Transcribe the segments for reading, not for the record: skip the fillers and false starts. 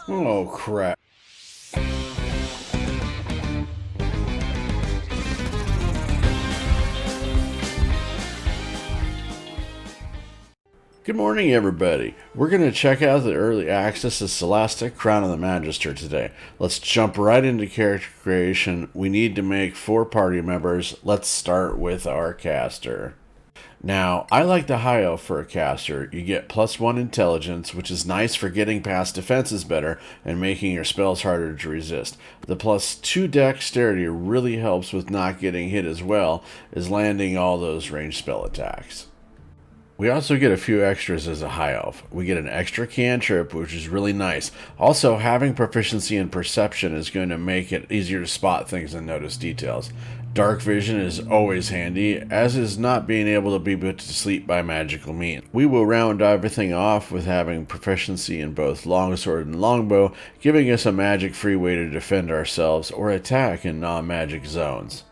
Oh, crap. Good morning, everybody. We're going to check out the early access to Solasta, Crown of the Magister today. Let's jump right into character creation. We need to make 4 party members. Let's start with our caster. Now, I like the high elf for a caster. You get +1 intelligence, which is nice for getting past defenses better and making your spells harder to resist. The +2 dexterity really helps with not getting hit as well as landing all those ranged spell attacks. We also get a few extras as a high elf. We get an extra cantrip, which is really nice. Also, having proficiency in perception is going to make it easier to spot things and notice details. Dark vision is always handy, as is not being able to be put to sleep by magical means. We will round everything off with having proficiency in both longsword and longbow, giving us a magic-free way to defend ourselves or attack in non-magic zones.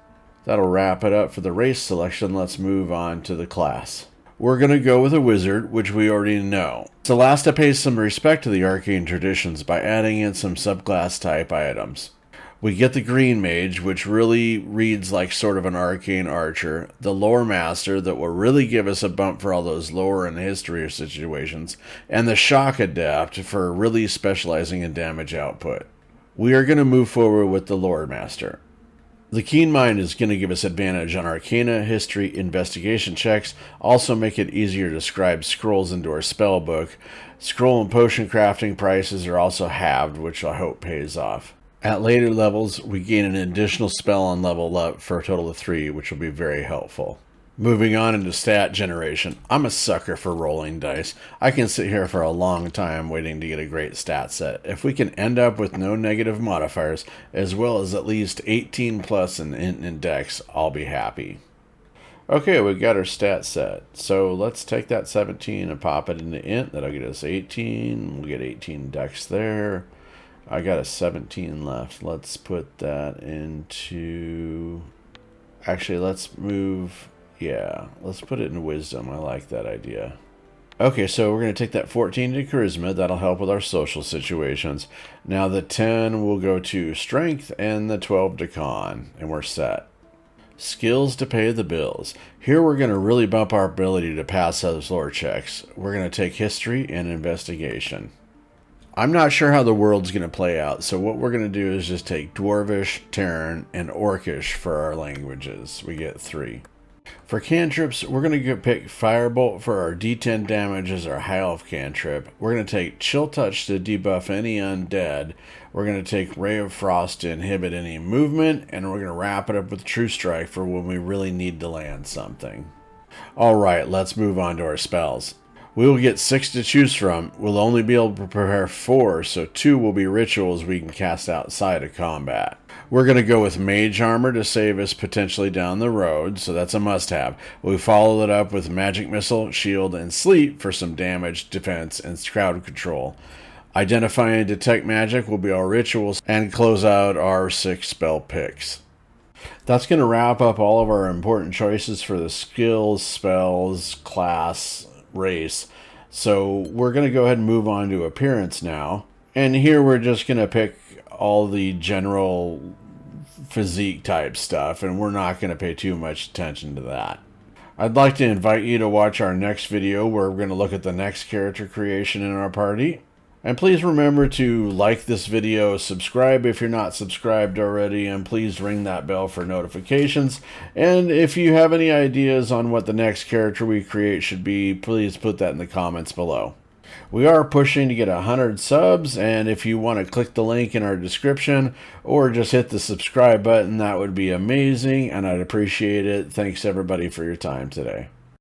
That'll wrap it up for the race selection. Let's move on to the class. We're going to go with a wizard, which we already know. Solasta pays some respect to the arcane traditions by adding in some subclass type items. We get the green mage, which really reads like sort of an arcane archer, the lore master that will really give us a bump for all those lore and history situations, and the shock adept for really specializing in damage output. We are going to move forward with the lore master. The Keen Mind is going to give us advantage on Arcana, History, Investigation checks, also make it easier to scribe scrolls into our spell book. Scroll and potion crafting prices are also halved, which I hope pays off. At later levels, we gain an additional spell on level up for a total of 3, which will be very helpful. Moving on into stat generation. I'm a sucker for rolling dice. I can sit here for a long time waiting to get a great stat set. If we can end up with no negative modifiers, as well as at least 18 plus in int and dex, I'll be happy. Okay, we got our stat set. So let's take that 17 and pop it into int. That'll get us 18. We'll get 18 dex there. I got a 17 left. Let's put that into... Actually, let's move... Yeah, let's put it in wisdom. I like that idea. Okay, so we're going to take that 14 to charisma. That'll help with our social situations. Now the 10 will go to strength and the 12 to con, and we're set. Skills to pay the bills. Here we're going to really bump our ability to pass those lore checks. We're going to take history and investigation. I'm not sure how the world's going to play out, so what we're going to do is just take Dwarvish, Terran, and Orcish for our languages. We get 3. For cantrips, we're going to pick Firebolt for our D10 damage as our high elf cantrip. We're going to take Chill Touch to debuff any undead. We're going to take Ray of Frost to inhibit any movement. And we're going to wrap it up with True Strike for when we really need to land something. Alright, let's move on to our spells. We will get 6 to choose from. We'll only be able to prepare 4, so 2 will be rituals we can cast outside of combat. We're going to go with Mage Armor to save us potentially down the road, so that's a must-have. We follow it up with Magic Missile, Shield, and Sleep for some damage, defense, and crowd control. Identify and Detect Magic will be our rituals, and close out our 6 spell picks. That's going to wrap up all of our important choices for the skills, spells, class, race. So we're going to go ahead and move on to appearance now. And here we're just going to pick all the general physique type stuff, and we're not going to pay too much attention to that. I'd like to invite you to watch our next video where we're going to look at the next character creation in our party. And please remember to like this video, subscribe if you're not subscribed already, and please ring that bell for notifications. And if you have any ideas on what the next character we create should be, please put that in the comments below. We are pushing to get 100 subs, and if you want to click the link in our description or just hit the subscribe button, that would be amazing, and I'd appreciate it. Thanks everybody for your time today.